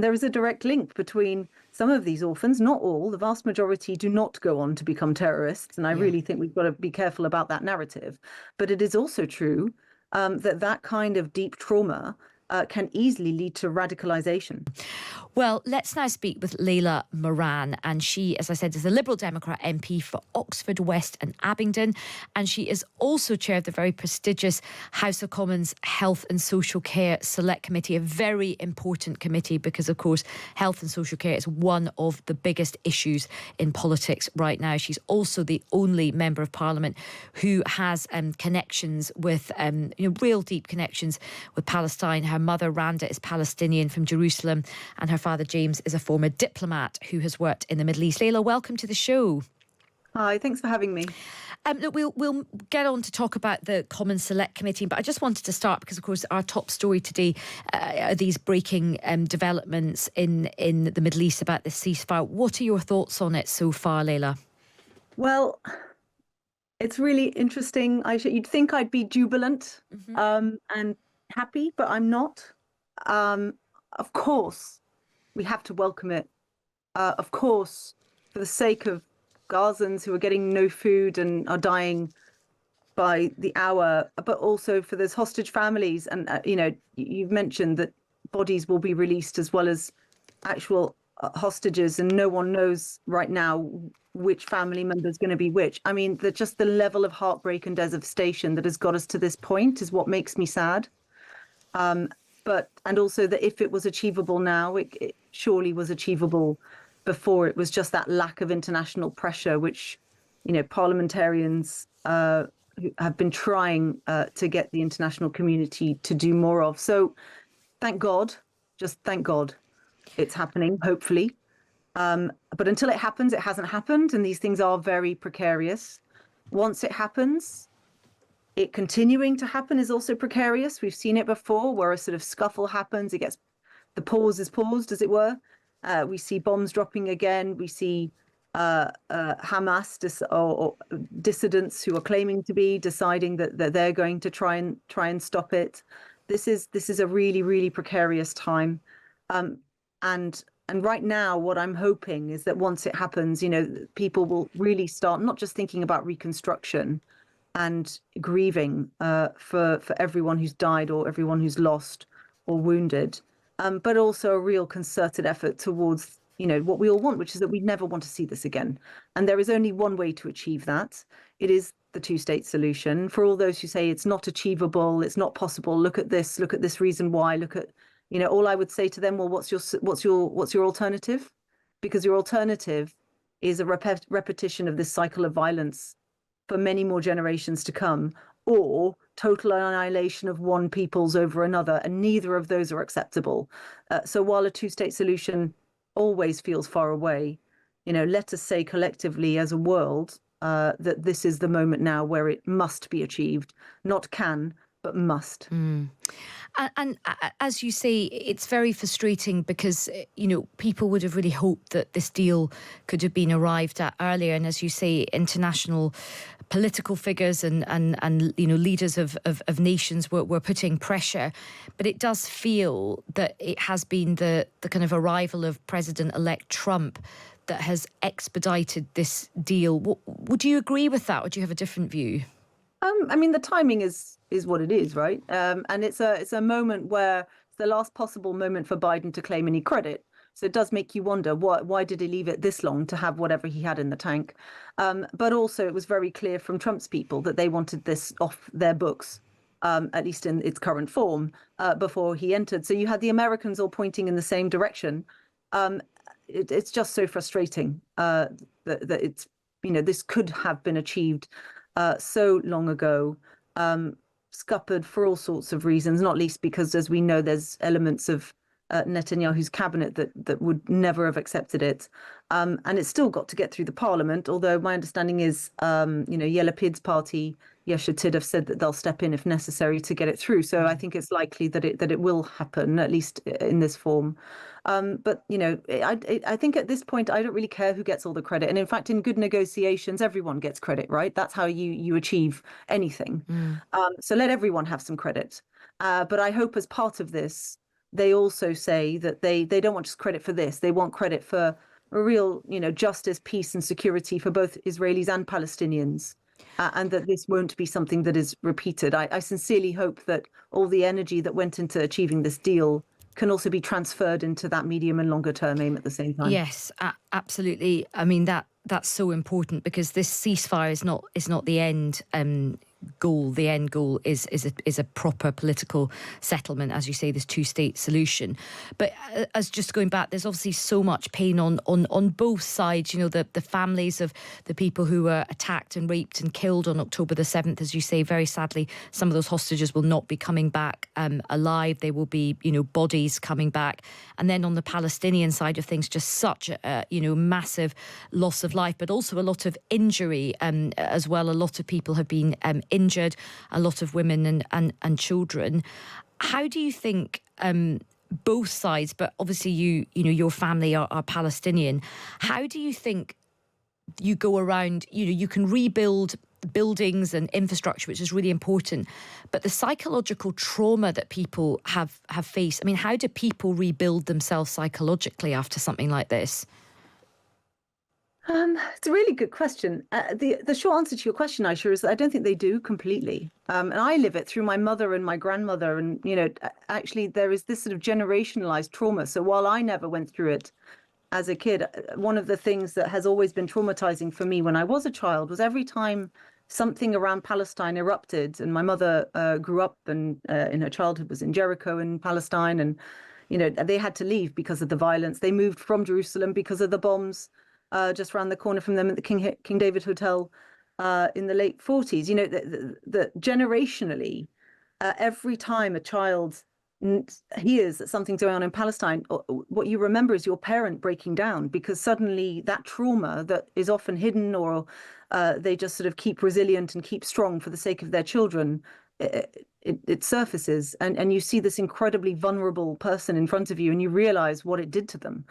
There is a direct link between some of these orphans, not all, the vast majority do not go on to become terrorists. And I Yeah. really think we've got to be careful about that narrative. But it is also true that kind of deep trauma can easily lead to radicalization. Well, let's now speak with Layla Moran. And she, as I said, is a Liberal Democrat MP for Oxford West and Abingdon. And she is also chair of the very prestigious House of Commons Health and Social Care Select Committee, a very important committee because, of course, health and social care is one of the biggest issues in politics right now. She's also the only member of Parliament who has connections with, real deep connections with Palestine. Her mother, Randa, is Palestinian from Jerusalem, and her father, James, is a former diplomat who has worked in the Middle East. Layla, welcome to the show. Hi, thanks for having me. Look, we'll get on to talk about the Commons Select Committee, but I just wanted to start because, of course, our top story today are these breaking developments in the Middle East about the ceasefire. What are your thoughts on it so far, Layla? Well, it's really interesting, Aisha. You'd think I'd be jubilant and happy, but I'm not. Of course, we have to welcome it. Of course, for the sake of Gazans who are getting no food and are dying by the hour, but also for those hostage families. And, you've mentioned that bodies will be released as well as actual hostages, and no one knows right now which family member is going to be which. I mean, just the level of heartbreak and devastation that has got us to this point is what makes me sad. And also that if it was achievable now, it surely was achievable before. It was just that lack of international pressure, which, parliamentarians who have been trying to get the international community to do more of. So thank God, just thank God it's happening, hopefully. But until it happens, it hasn't happened. And these things are very precarious. Once it happens, it continuing to happen is also precarious. We've seen it before where a sort of scuffle happens. The pause is paused, as it were. We see bombs dropping again. We see Hamas or dissidents who are claiming to be deciding that they're going to try and stop it. This is a really, really precarious time. And right now, what I'm hoping is that once it happens, people will really start not just thinking about reconstruction and grieving for everyone who's died or everyone who's lost or wounded, but also a real concerted effort towards, what we all want, which is that we never want to see this again. And there is only one way to achieve that. It is the two-state solution. For all those who say it's not achievable, it's not possible, look at this reason why, look at, all I would say to them, well, what's your alternative? Because your alternative is a repetition of this cycle of violence for many more generations to come, or total annihilation of one peoples over another, and neither of those are acceptable. So while a two-state solution always feels far away, let us say collectively as a world that this is the moment now where it must be achieved, not can, but must. And as you say, it's very frustrating because, people would have really hoped that this deal could have been arrived at earlier. And as you say, international political figures and leaders of nations were putting pressure. But it does feel that it has been the kind of arrival of President-elect Trump that has expedited this deal. Would you agree with that, or do you have a different view? I mean, the timing is what it is, right? And it's a moment where it's the last possible moment for Biden to claim any credit. So it does make you wonder, why did he leave it this long to have whatever he had in the tank? But also it was very clear from Trump's people that they wanted this off their books, at least in its current form, before he entered. So you had the Americans all pointing in the same direction. It's just so frustrating that it's, this could have been achieved so long ago, scuppered for all sorts of reasons, not least because, as we know, there's elements of Netanyahu's cabinet that would never have accepted it. And it's still got to get through the parliament, although my understanding is, Yair Lapid's party, Yesh Atid, have said that they'll step in if necessary to get it through. So I think it's likely that it will happen, at least in this form. But, I think at this point, I don't really care who gets all the credit. And in fact, in good negotiations, everyone gets credit, right? That's how you achieve anything. So let everyone have some credit. But I hope as part of this, they also say that they don't want just credit for this. They want credit for a real, justice, peace, and security for both Israelis and Palestinians, and that this won't be something that is repeated. I sincerely hope that all the energy that went into achieving this deal can also be transferred into that medium and longer term aim at the same time. Yes, absolutely. I mean, that's so important, because this ceasefire is not the end goal. The end goal is a proper political settlement, as you say, this two-state solution. But as just going back, there's obviously so much pain on both sides. The families of the people who were attacked and raped and killed on October the 7th, as you say, very sadly, some of those hostages will not be coming back alive. They will be, bodies coming back. And then on the Palestinian side of things, just such a, massive loss of life, but also a lot of injury as well. A lot of people have been injured, a lot of women and children. How do you think both sides, but obviously your family are Palestinian, how do you think you go around, you can rebuild buildings and infrastructure, which is really important, but the psychological trauma that people have faced, I mean, how do people rebuild themselves psychologically after something like this? It's a really good question. The short answer to your question, Aisha, is that I don't think they do completely. And I live it through my mother and my grandmother. And, actually, there is this sort of generationalized trauma. So while I never went through it as a kid, one of the things that has always been traumatizing for me when I was a child was every time something around Palestine erupted. And my mother grew up and in her childhood was in Jericho in Palestine. And, they had to leave because of the violence. They moved from Jerusalem because of the bombs just around the corner from them at the King David Hotel in the late 40s. The generationally, every time a child hears that something's going on in Palestine, what you remember is your parent breaking down, because suddenly that trauma that is often hidden, or they just sort of keep resilient and keep strong for the sake of their children, it surfaces, and you see this incredibly vulnerable person in front of you, and you realize what it did to them.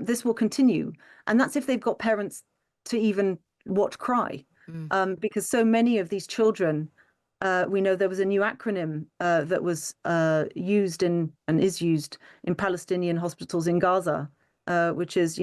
This will continue, and that's if they've got parents to even watch cry, because so many of these children, we know there was a new acronym that was used and is used in Palestinian hospitals in Gaza, which is,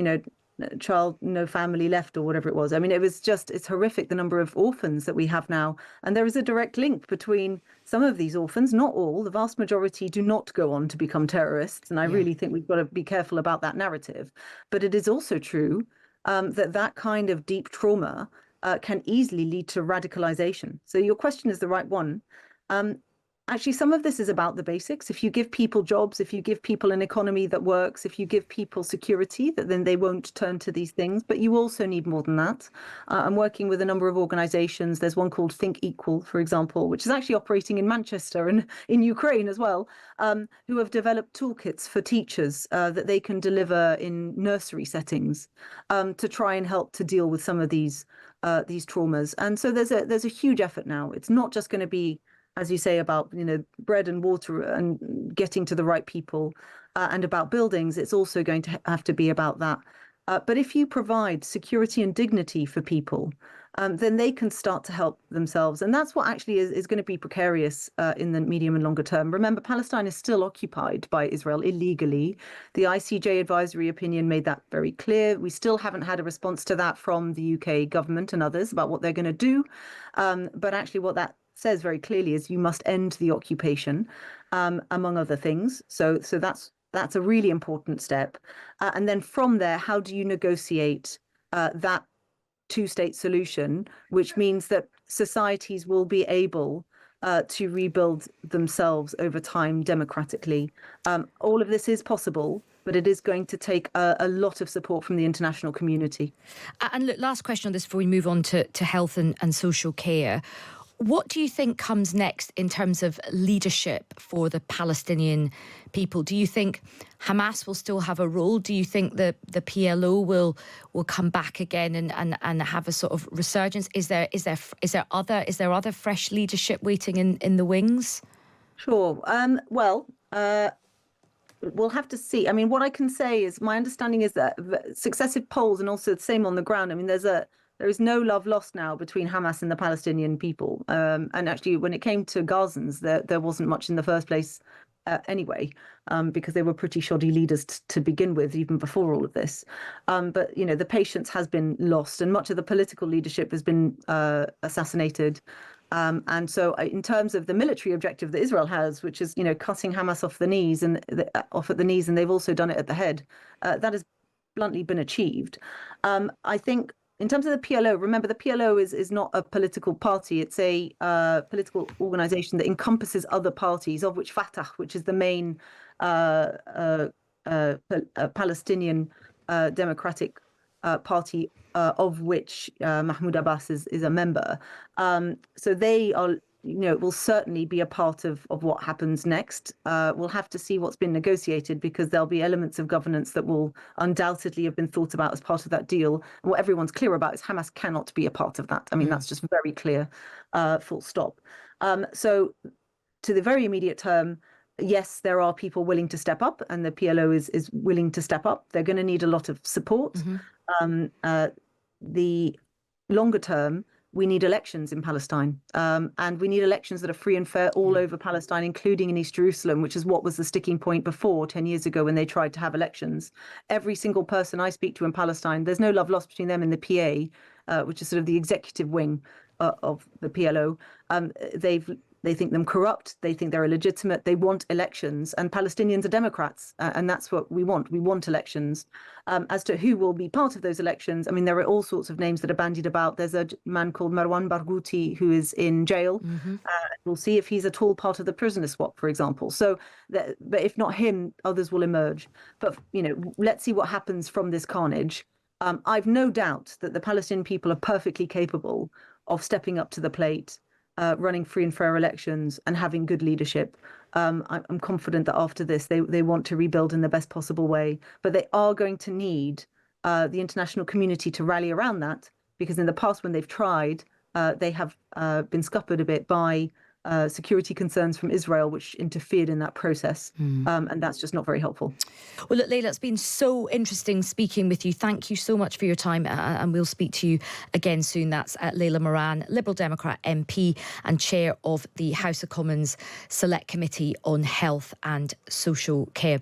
child no family left, or whatever it was. I mean, it's horrific, the number of orphans that we have now. And there is a direct link between some of these orphans, not all, the vast majority do not go on to become terrorists. And I really think we've got to be careful about that narrative. But it is also true that kind of deep trauma can easily lead to radicalization. So your question is the right one. Actually, some of this is about the basics. If you give people jobs, if you give people an economy that works, if you give people security, then they won't turn to these things. But you also need more than that. I'm working with a number of organizations. There's one called Think Equal, for example, which is actually operating in Manchester and in Ukraine as well, who have developed toolkits for teachers that they can deliver in nursery settings to try and help to deal with some of these traumas. And so there's a huge effort now. It's not just going to be, as you say, about bread and water and getting to the right people, and about buildings. It's also going to have to be about that. But if you provide security and dignity for people, then they can start to help themselves. And that's what actually is going to be precarious in the medium and longer term. Remember, Palestine is still occupied by Israel illegally. The ICJ advisory opinion made that very clear. We still haven't had a response to that from the UK government and others about what they're going to do. But actually what that says very clearly is you must end the occupation, among other things. So that's a really important step. And then from there, how do you negotiate that two-state solution, which means that societies will be able to rebuild themselves over time democratically? All of this is possible, but it is going to take a lot of support from the international community. And look, last question on this before we move on to health and social care. What do you think comes next in terms of leadership for the Palestinian people? Do you think Hamas will still have a role? Do you think the PLO will come back again and have a sort of resurgence? Is there other fresh leadership waiting in the wings? Sure. We'll have to see. I mean, what I can say is my understanding is that successive polls, and also the same on the ground, I mean, there is no love lost now between Hamas and the Palestinian people. And actually, when it came to Gazans, there wasn't much in the first place anyway, because they were pretty shoddy leaders to begin with, even before all of this. But the patience has been lost, and much of the political leadership has been assassinated. And so, in terms of the military objective that Israel has, which is cutting Hamas off at the knees, and they've also done it at the head, that has bluntly been achieved. I think. In terms of the PLO, remember the PLO is not a political party. It's a political organization that encompasses other parties, of which Fatah, which is the main Palestinian Democratic Party, of which Mahmoud Abbas is a member. So they are, will certainly be a part of what happens next. We'll have to see what's been negotiated, because there'll be elements of governance that will undoubtedly have been thought about as part of that deal. And what everyone's clear about is Hamas cannot be a part of that. I mean, that's just very clear, full stop. So to the very immediate term, yes, there are people willing to step up, and the PLO is willing to step up. They're going to need a lot of support. The longer term, we need elections in Palestine, and we need elections that are free and fair all over Palestine, including in East Jerusalem, which is what was the sticking point before 10 years ago when they tried to have elections. Every single person I speak to in Palestine, there's no love lost between them and the PA, which is sort of the executive wing of the PLO. They think them corrupt. They think they're illegitimate. They want elections, and Palestinians are Democrats, and that's what we want. We want elections. As to who will be part of those elections, I mean, there are all sorts of names that are bandied about. There's a man called Marwan Barghouti who is in jail. We'll see if he's at all part of the prisoner swap, for example. So, but if not him, others will emerge. But let's see what happens from this carnage. I've no doubt that the Palestinian people are perfectly capable of stepping up to the plate, running free and fair elections, and having good leadership. I'm confident that after this, they want to rebuild in the best possible way. But they are going to need the international community to rally around that, because in the past, when they've tried, they have been scuppered a bit by security concerns from Israel, which interfered in that process. And that's just not very helpful. Well, look, Layla, it's been so interesting speaking with you. Thank you so much for your time, and we'll speak to you again soon. That's Layla Moran, Liberal Democrat MP and chair of the House of Commons Select Committee on Health and Social Care.